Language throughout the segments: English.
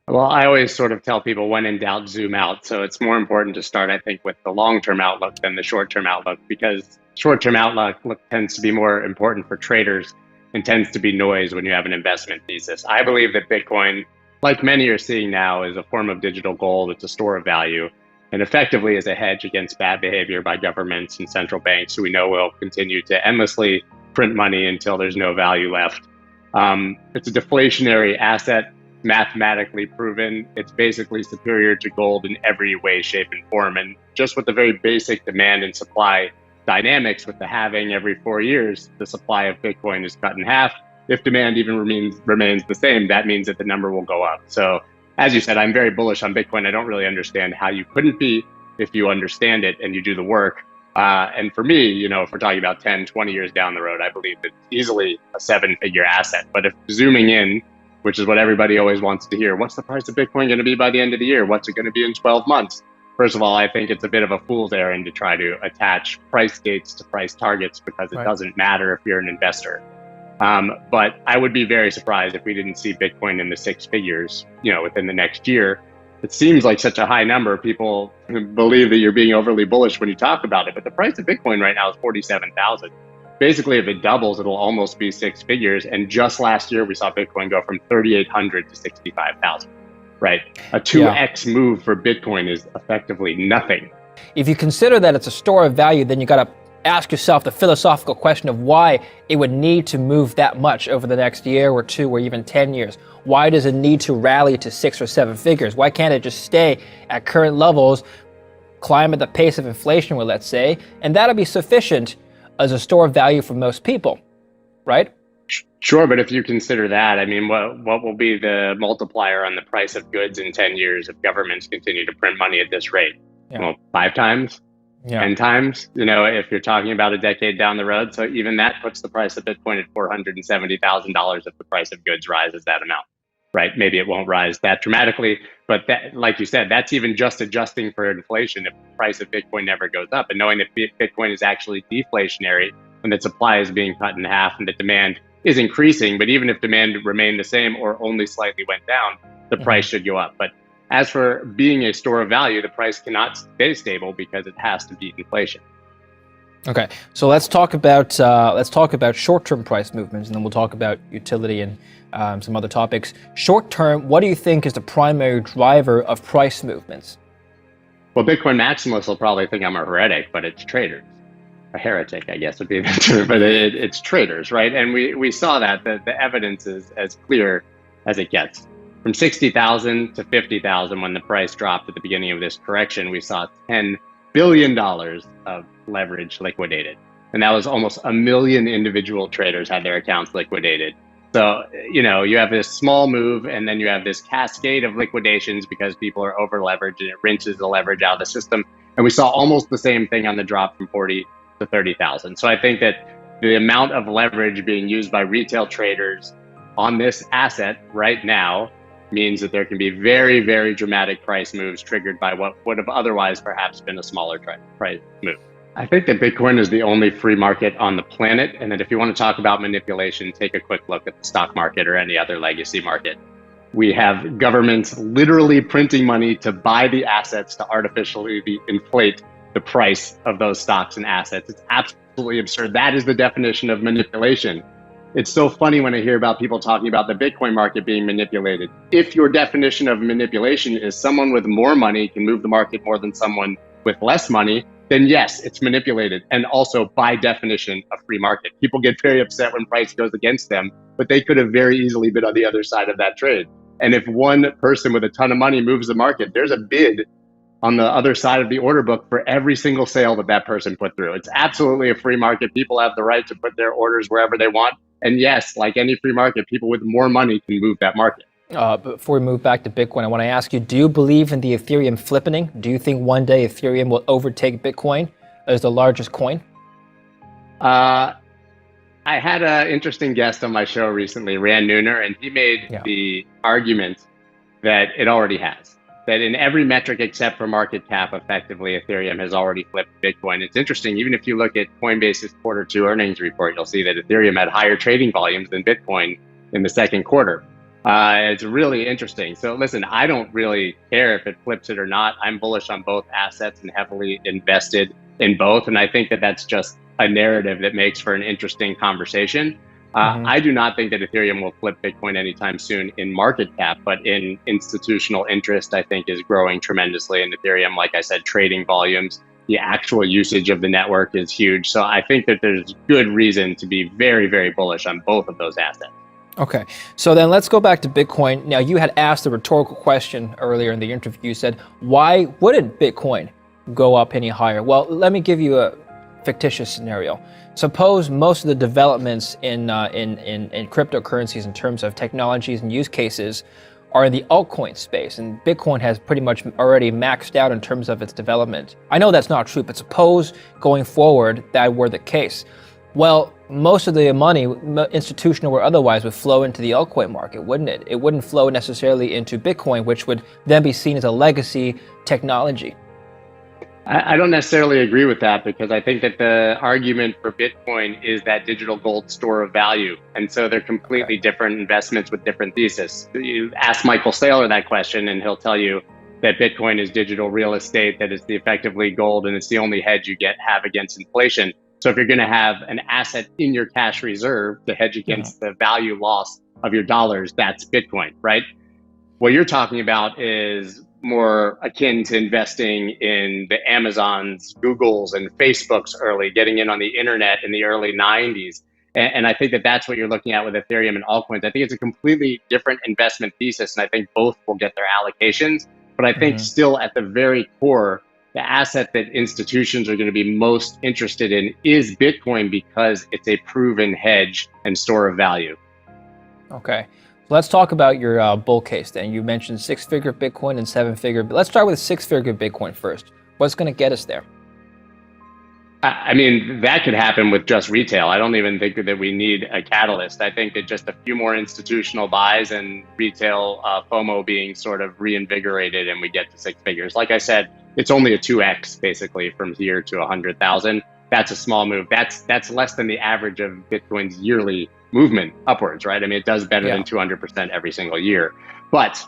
Well, I always sort of tell people when in doubt, zoom out. So it's more important to start, I think, with the long-term outlook than the short-term outlook, because short-term outlook tends to be more important for traders and tends to be noise when you have an investment thesis. I believe that Bitcoin, like many are seeing now, is a form of digital gold. It's a store of value and effectively is a hedge against bad behavior by governments and central banks who we know will continue to endlessly print money until there's no value left. It's a deflationary asset, mathematically proven. It's basically superior to gold in every way, shape, and form. And just with the very basic demand and supply dynamics, with the halving every 4 years, the supply of Bitcoin is cut in half. If demand even remains the same, that means that the number will go up. So as you said, I'm very bullish on Bitcoin. I don't really understand how you couldn't be if you understand it and you do the work. And for me, if we're talking about 10, 20 years down the road, I believe it's easily a seven-figure asset. But if zooming in, which is what everybody always wants to hear, what's the price of Bitcoin going to be by the end of the year? What's it going to be in 12 months? First of all, I think it's a bit of a fool's errand to try to attach price dates to price targets because it doesn't matter if you're an investor. But I would be very surprised if we didn't see Bitcoin in the six figures, within the next year. It seems like such a high number. People believe that you're being overly bullish when you talk about it, but the price of Bitcoin right now is 47,000. Basically, if it doubles, it'll almost be six figures. And just last year, we saw Bitcoin go from 3,800 to 65,000, right? A 2x move for Bitcoin is effectively nothing. If you consider that it's a store of value, then you got to ask yourself the philosophical question of why it would need to move that much over the next year or two or even 10 years. Why does it need to rally to 6 or 7 figures? Why can't it just stay at current levels, climb at the pace of inflation, well, let's say, and that'll be sufficient as a store of value for most people, right? Sure, but if you consider that, I mean, what will be the multiplier on the price of goods in 10 years if governments continue to print money at this rate? Well, 5 times? 10 times, if you're talking about a decade down the road. So even that puts the price of Bitcoin at $470,000 if the price of goods rises that amount, right? Maybe it won't rise that dramatically, but that, like you said, that's even just adjusting for inflation if the price of Bitcoin never goes up. And knowing that Bitcoin is actually deflationary and that supply is being cut in half and that demand is increasing, but even if demand remained the same or only slightly went down, the price should go up. But as for being a store of value, the price cannot stay stable because it has to beat inflation. Okay, so let's talk about short-term price movements, and then we'll talk about utility and some other topics. Short-term, what do you think is the primary driver of price movements? Well, Bitcoin maximalists will probably think I'm a heretic, but it's traders. A heretic, I guess, would be the term, but it's traders, right? And we saw that the evidence is as clear as it gets. From 60,000 to 50,000, when the price dropped at the beginning of this correction, we saw $10 billion of leverage liquidated. And that was almost 1 million individual traders had their accounts liquidated. So, you have this small move and then you have this cascade of liquidations because people are over leveraged and it rinses the leverage out of the system. And we saw almost the same thing on the drop from 40 to 30,000. So I think that the amount of leverage being used by retail traders on this asset right now means that there can be very, very dramatic price moves triggered by what would have otherwise perhaps been a smaller price move. I think that Bitcoin is the only free market on the planet, and that if you want to talk about manipulation, take a quick look at the stock market or any other legacy market. We have governments literally printing money to buy the assets to artificially inflate the price of those stocks and assets. It's absolutely absurd. That is the definition of manipulation. It's so funny when I hear about people talking about the Bitcoin market being manipulated. If your definition of manipulation is someone with more money can move the market more than someone with less money, then yes, it's manipulated. And also, by definition, a free market. People get very upset when price goes against them, but they could have very easily been on the other side of that trade. And if one person with a ton of money moves the market, there's a bid on the other side of the order book for every single sale that person put through. It's absolutely a free market. People have the right to put their orders wherever they want. And yes, like any free market, people with more money can move that market. Before we move back to Bitcoin, I want to ask you, do you believe in the Ethereum flippening? Do you think one day Ethereum will overtake Bitcoin as the largest coin? I had an interesting guest on my show recently, Rand Nooner, and he made the argument that it already has. That in every metric except for market cap, effectively, Ethereum has already flipped Bitcoin. It's interesting, even if you look at Coinbase's Q2 earnings report, you'll see that Ethereum had higher trading volumes than Bitcoin in the second quarter. It's really interesting. So listen, I don't really care if it flips it or not. I'm bullish on both assets and heavily invested in both. And I think that that's just a narrative that makes for an interesting conversation. Hmm. I do not think that Ethereum will flip Bitcoin anytime soon in market cap, but in institutional interest, I think is growing tremendously in Ethereum. Like I said, trading volumes, the actual usage of the network is huge. So I think that there's good reason to be very, very bullish on both of those assets. Okay, so then let's go back to Bitcoin. Now, you had asked a rhetorical question earlier in the interview. You said, why wouldn't Bitcoin go up any higher? Well, let me give you a fictitious scenario. Suppose most of the developments in cryptocurrencies in terms of technologies and use cases are in the altcoin space, and Bitcoin has pretty much already maxed out in terms of its development. I know that's not true, but suppose going forward that were the case. Well, most of the money, institutional or otherwise, would flow into the altcoin market, wouldn't it? It wouldn't flow necessarily into Bitcoin, which would then be seen as a legacy technology. I don't necessarily agree with that because I think that the argument for Bitcoin is that digital gold store of value. And so they're Okay. completely different investments with different thesis. You ask Michael Saylor that question and he'll tell you that Bitcoin is digital real estate, that it's effectively gold, and it's the only hedge you have against inflation. So if you're going to have an asset in your cash reserve to hedge Mhm. against the value loss of your dollars, that's Bitcoin, right? What you're talking about is more akin to investing in the Amazons, Googles, and Facebooks early, getting in on the internet in the early 90s. And I think that that's what you're looking at with Ethereum and altcoins. I think it's a completely different investment thesis, and I think both will get their allocations. But I think Mhm. still at the very core, the asset that institutions are going to be most interested in is Bitcoin because it's a proven hedge and store of value. Okay. Let's talk about your bull case then. You mentioned six-figure Bitcoin and seven-figure. Let's start with six-figure Bitcoin first. What's going to get us there? I mean, that could happen with just retail. I don't even think that we need a catalyst. I think that just a few more institutional buys and retail FOMO being sort of reinvigorated and we get to six figures. Like I said, it's only a 2x basically from here to 100,000. That's a small move. That's less than the average of Bitcoin's yearly movement upwards, right? I mean, it does better than Yeah. 200% every single year. But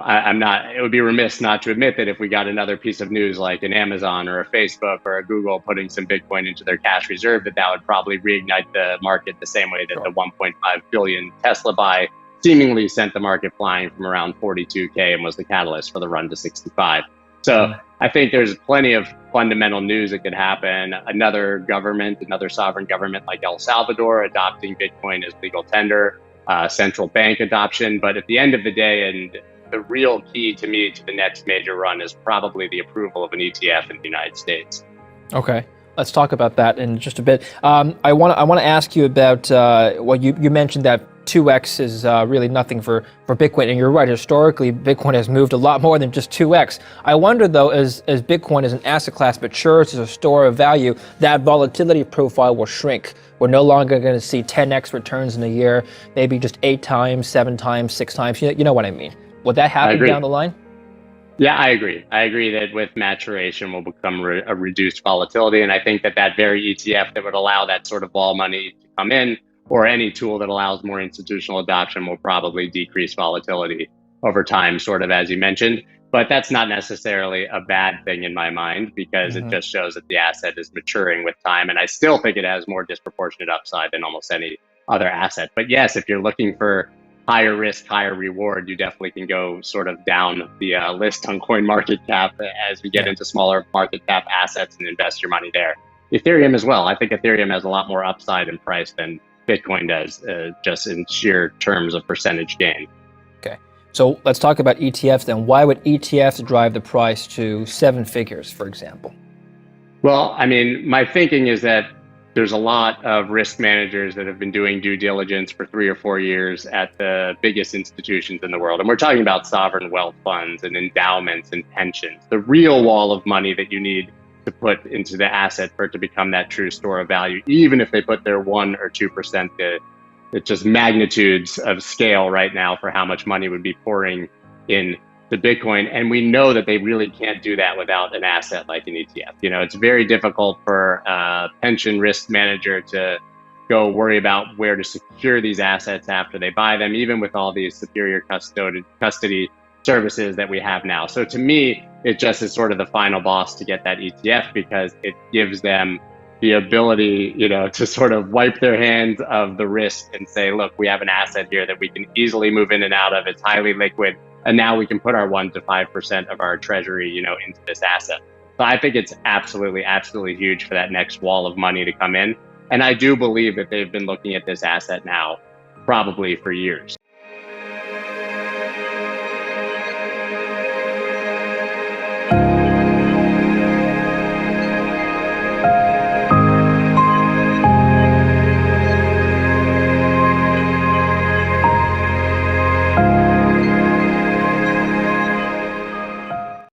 I'm not, it would be remiss not to admit that if we got another piece of news like an Amazon or a Facebook or a Google putting some Bitcoin into their cash reserve, that would probably reignite the market the same way that the Sure. 1.5 billion Tesla buy seemingly sent the market flying from around 42K and was the catalyst for the run to 65. So Hmm. I think there's plenty of fundamental news that could happen. Another government, another sovereign government like El Salvador adopting Bitcoin as legal tender, central bank adoption. But at the end of the day, and the real key to me to the next major run is probably the approval of an ETF in the United States. Okay. Let's talk about that in just a bit. I want to ask you about well, you mentioned that 2x is really nothing for Bitcoin, and you're right. Historically, Bitcoin has moved a lot more than just 2x. I wonder though, as Bitcoin as an asset class matures as a store of value, that volatility profile will shrink. We're no longer going to see 10x returns in a year, maybe just 8 times, 7 times, 6 times. You know what I mean? Would that I happen down agree. the line? Yeah, I agree. I agree that with maturation will become a reduced volatility. And I think that that very ETF that would allow that sort of vol money to come in, or any tool that allows more institutional adoption, will probably decrease volatility over time, sort of as you mentioned. But that's not necessarily a bad thing in my mind because it Hmm. just shows that the asset is maturing with time. And I still think it has more disproportionate upside than almost any other asset. But yes, if you're looking for higher risk, higher reward, you definitely can go sort of down the list on coin market cap as we get Yeah. into smaller market cap assets and invest your money there. Ethereum as well. I think Ethereum has a lot more upside in price than Bitcoin does, just in sheer terms of percentage gain. Okay. So let's talk about ETFs then. Why would ETFs drive the price to 7 figures, for example? Well, I mean, my thinking is that there's a lot of risk managers that have been doing due diligence for 3 or 4 years at the biggest institutions in the world. And we're talking about sovereign wealth funds and endowments and pensions, the real wall of money that you need to put into the asset for it to become that true store of value, even if they put their 1 or 2%, it's just magnitudes of scale right now for how much money would be pouring in the Bitcoin. And we know that they really can't do that without an asset like an ETF. It's very difficult for a pension risk manager to go worry about where to secure these assets after they buy them, even with all these superior custody services that we have now. So to me, it just is sort of the final boss to get that ETF, because it gives them the ability, to sort of wipe their hands of the risk and say, look, we have an asset here that we can easily move in and out of. It's highly liquid. And now we can put our 1 to 5% of our treasury, into this asset. So I think it's absolutely, absolutely huge for that next wall of money to come in. And I do believe that they've been looking at this asset now probably for years.